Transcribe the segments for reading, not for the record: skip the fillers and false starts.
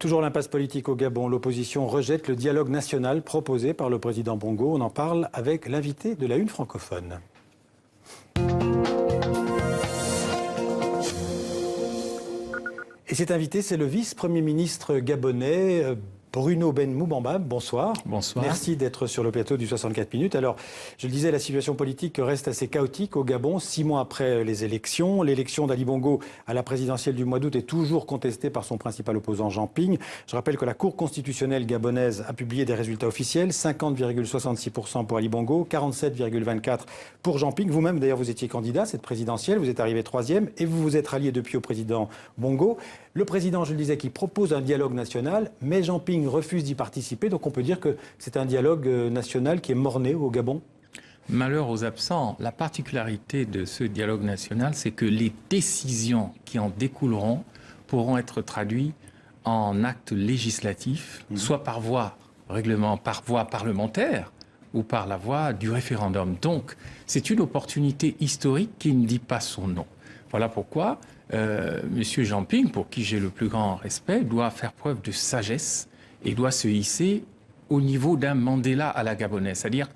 Toujours l'impasse politique au Gabon. L'opposition rejette le dialogue national proposé par le président Bongo. On en parle avec l'invité de la Une francophone. Et cet invité, c'est le vice-premier ministre gabonais, Bruno Ben Moubamba. Bonsoir. Bonsoir. Merci d'être sur le plateau du 64 minutes. Alors, je le disais, la situation politique reste assez chaotique au Gabon, 6 mois après les élections. L'élection d'Ali Bongo à la présidentielle du mois d'août est toujours contestée par son principal opposant Jean Ping. Je rappelle que la Cour constitutionnelle gabonaise a publié des résultats officiels, 50,66% pour Ali Bongo, 47,24% pour Jean Ping. Vous-même, d'ailleurs, vous étiez candidat à cette présidentielle, vous êtes arrivé 3e et vous vous êtes rallié depuis au président Bongo. Le président, je le disais, qui propose un dialogue national, mais Jean Ping refuse d'y participer. Donc on peut dire que c'est un dialogue national qui est mort-né au Gabon. Malheur aux absents. La particularité de ce dialogue national, c'est que les décisions qui en découleront pourront être traduites en actes législatifs, soit par voie parlementaire ou par la voie du référendum. Donc c'est une opportunité historique qui ne dit pas son nom. Voilà pourquoi Monsieur Jean Ping, pour qui j'ai le plus grand respect, doit faire preuve de sagesse et doit se hisser au niveau d'un Mandela à la gabonaise, c'est-à-dire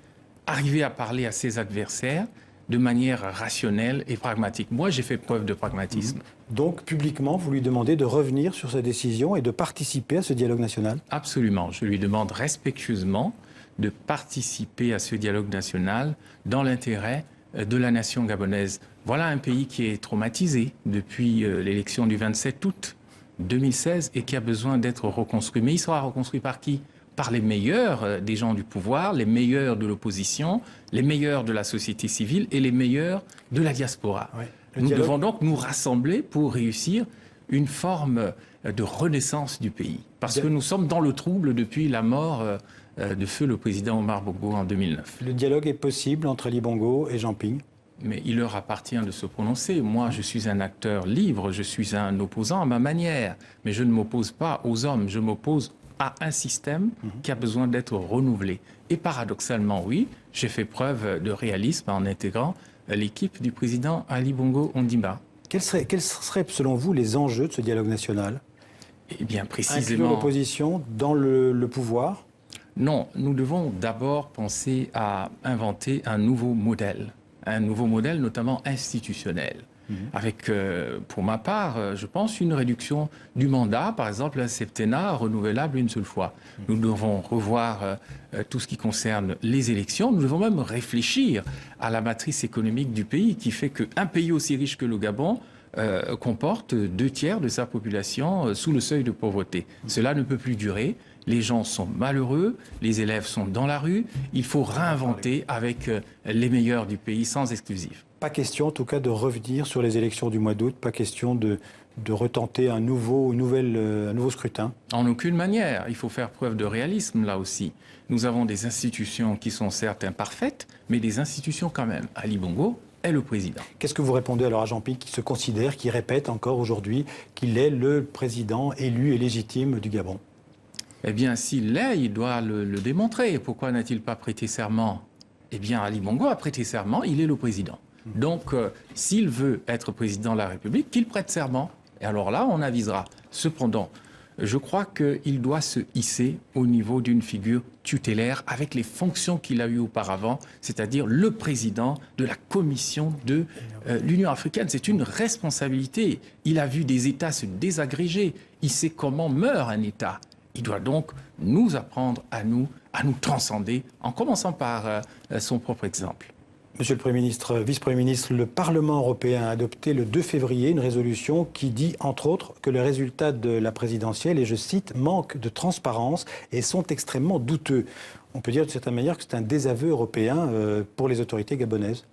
arriver à parler à ses adversaires de manière rationnelle et pragmatique. Moi, j'ai fait preuve de pragmatisme. Donc, publiquement, vous lui demandez de revenir sur sa décision et de participer à ce dialogue national? Absolument. Je lui demande respectueusement de participer à ce dialogue national dans l'intérêt de la nation gabonaise. Voilà un pays qui est traumatisé depuis l'élection du 27 août 2016 et qui a besoin d'être reconstruit. Mais il sera reconstruit par qui? Par les meilleurs des gens du pouvoir, les meilleurs de l'opposition, les meilleurs de la société civile et les meilleurs de la diaspora. Ouais. Nous devons donc nous rassembler pour réussir une forme de renaissance du pays. Parce que nous sommes dans le trouble depuis la mort de feu le président Omar Bongo en 2009. Le dialogue est possible entre Ali Bongo et Jean Ping? Mais il leur appartient de se prononcer. Moi, je suis un acteur libre, je suis un opposant à ma manière. Mais je ne m'oppose pas aux hommes, je m'oppose à un système qui a besoin d'être renouvelé. Et paradoxalement, oui, j'ai fait preuve de réalisme en intégrant l'équipe du président Ali Bongo Ondimba. Quels seraient, selon vous, les enjeux de ce dialogue national? Eh bien, précisément... Inclure l'opposition dans le pouvoir? Non, nous devons d'abord penser à inventer un nouveau modèle notamment institutionnel. Avec, pour ma part, je pense, une réduction du mandat, par exemple un septennat renouvelable une seule fois. Nous devons revoir tout ce qui concerne les élections. Nous devons même réfléchir à la matrice économique du pays qui fait qu'un pays aussi riche que le Gabon comporte 2/3 de sa population sous le seuil de pauvreté. Cela ne peut plus durer. Les gens sont malheureux, les élèves sont dans la rue. Il faut réinventer avec les meilleurs du pays sans exclusif. Pas question, en tout cas, de revenir sur les élections du mois d'août. Pas question de retenter un nouveau scrutin. En aucune manière. Il faut faire preuve de réalisme, là aussi. Nous avons des institutions qui sont certes imparfaites, mais des institutions quand même. Ali Bongo est le président. Qu'est-ce que vous répondez alors à Jean Ping, qui se considère, qui répète encore aujourd'hui qu'il est le président élu et légitime du Gabon? Eh bien, s'il l'est, il doit le démontrer. Pourquoi n'a-t-il pas prêté serment? Eh bien, Ali Bongo a prêté serment, il est le président. Donc, s'il veut être président de la République, qu'il prête serment. Et alors là, on avisera. Cependant, je crois qu'il doit se hisser au niveau d'une figure tutélaire avec les fonctions qu'il a eues auparavant, c'est-à-dire le président de la Commission de l'Union africaine. C'est une responsabilité. Il a vu des États se désagréger. Il sait comment meurt un État. Il doit donc nous apprendre à nous transcender, en commençant par son propre exemple. Monsieur le Premier ministre, vice-premier ministre, le Parlement européen a adopté le 2 février une résolution qui dit, entre autres, que les résultats de la présidentielle, et je cite, manquent de transparence et sont extrêmement douteux. On peut dire de certaine manière que c'est un désaveu européen pour les autorités gabonaises.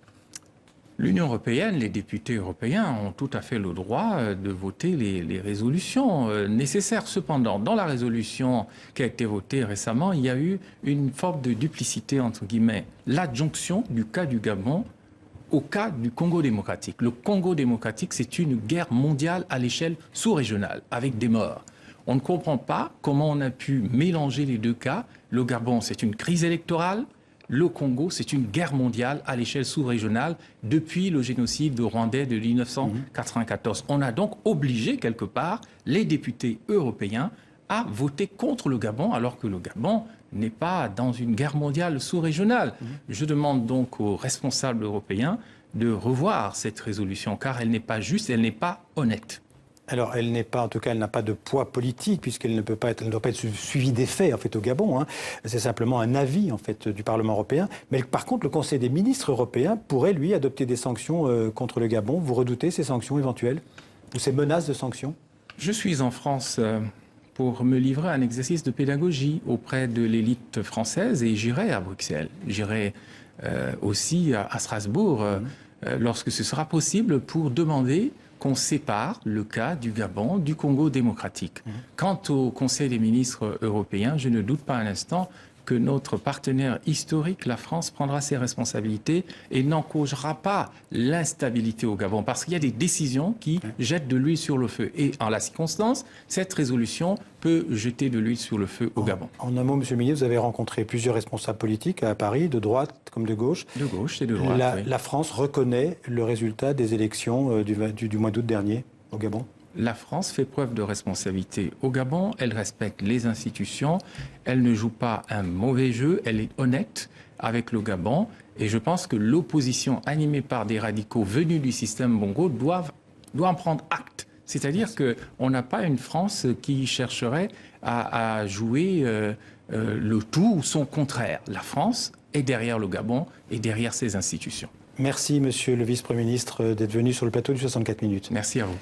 L'Union européenne, les députés européens ont tout à fait le droit de voter les résolutions nécessaires. Cependant, dans la résolution qui a été votée récemment, il y a eu une forme de duplicité, entre guillemets. L'adjonction du cas du Gabon au cas du Congo démocratique. Le Congo démocratique, c'est une guerre mondiale à l'échelle sous-régionale, avec des morts. On ne comprend pas comment on a pu mélanger les deux cas. Le Gabon, c'est une crise électorale. Le Congo, c'est une guerre mondiale à l'échelle sous-régionale depuis le génocide rwandais de 1994. On a donc obligé, quelque part, les députés européens a voté contre le Gabon, alors que le Gabon n'est pas dans une guerre mondiale sous-régionale. Je demande donc aux responsables européens de revoir cette résolution, car elle n'est pas juste, elle n'est pas honnête. Alors, elle n'est pas, en tout cas, elle n'a pas de poids politique puisqu'elle ne peut pas être, elle ne doit pas être suivie des faits en fait au Gabon. Hein. C'est simplement un avis en fait du Parlement européen. Mais par contre, le Conseil des ministres européens pourrait lui adopter des sanctions contre le Gabon. Vous redoutez ces sanctions éventuelles ou ces menaces de sanctions? Je suis en France pour me livrer à un exercice de pédagogie auprès de l'élite française et j'irai à Bruxelles. J'irai aussi à Strasbourg lorsque ce sera possible pour demander qu'on sépare le cas du Gabon du Congo démocratique. Quant au Conseil des ministres européens, je ne doute pas un instant que notre partenaire historique, la France, prendra ses responsabilités et n'encouragera pas l'instabilité au Gabon. Parce qu'il y a des décisions qui jettent de l'huile sur le feu. Et en la circonstance, cette résolution peut jeter de l'huile sur le feu au Gabon. En un mot, Monsieur le ministre, vous avez rencontré plusieurs responsables politiques à Paris, de droite comme de gauche. De gauche et de droite, oui. La France reconnaît le résultat des élections du mois d'août dernier au Gabon? La France fait preuve de responsabilité au Gabon, elle respecte les institutions, elle ne joue pas un mauvais jeu, elle est honnête avec le Gabon et je pense que l'opposition animée par des radicaux venus du système Bongo doit en prendre acte. C'est-à-dire qu'on n'a pas une France qui chercherait à jouer le tout ou son contraire. La France est derrière le Gabon et derrière ses institutions. Merci, Monsieur le Vice-Premier ministre, d'être venu sur le plateau du 64 minutes. Merci à vous.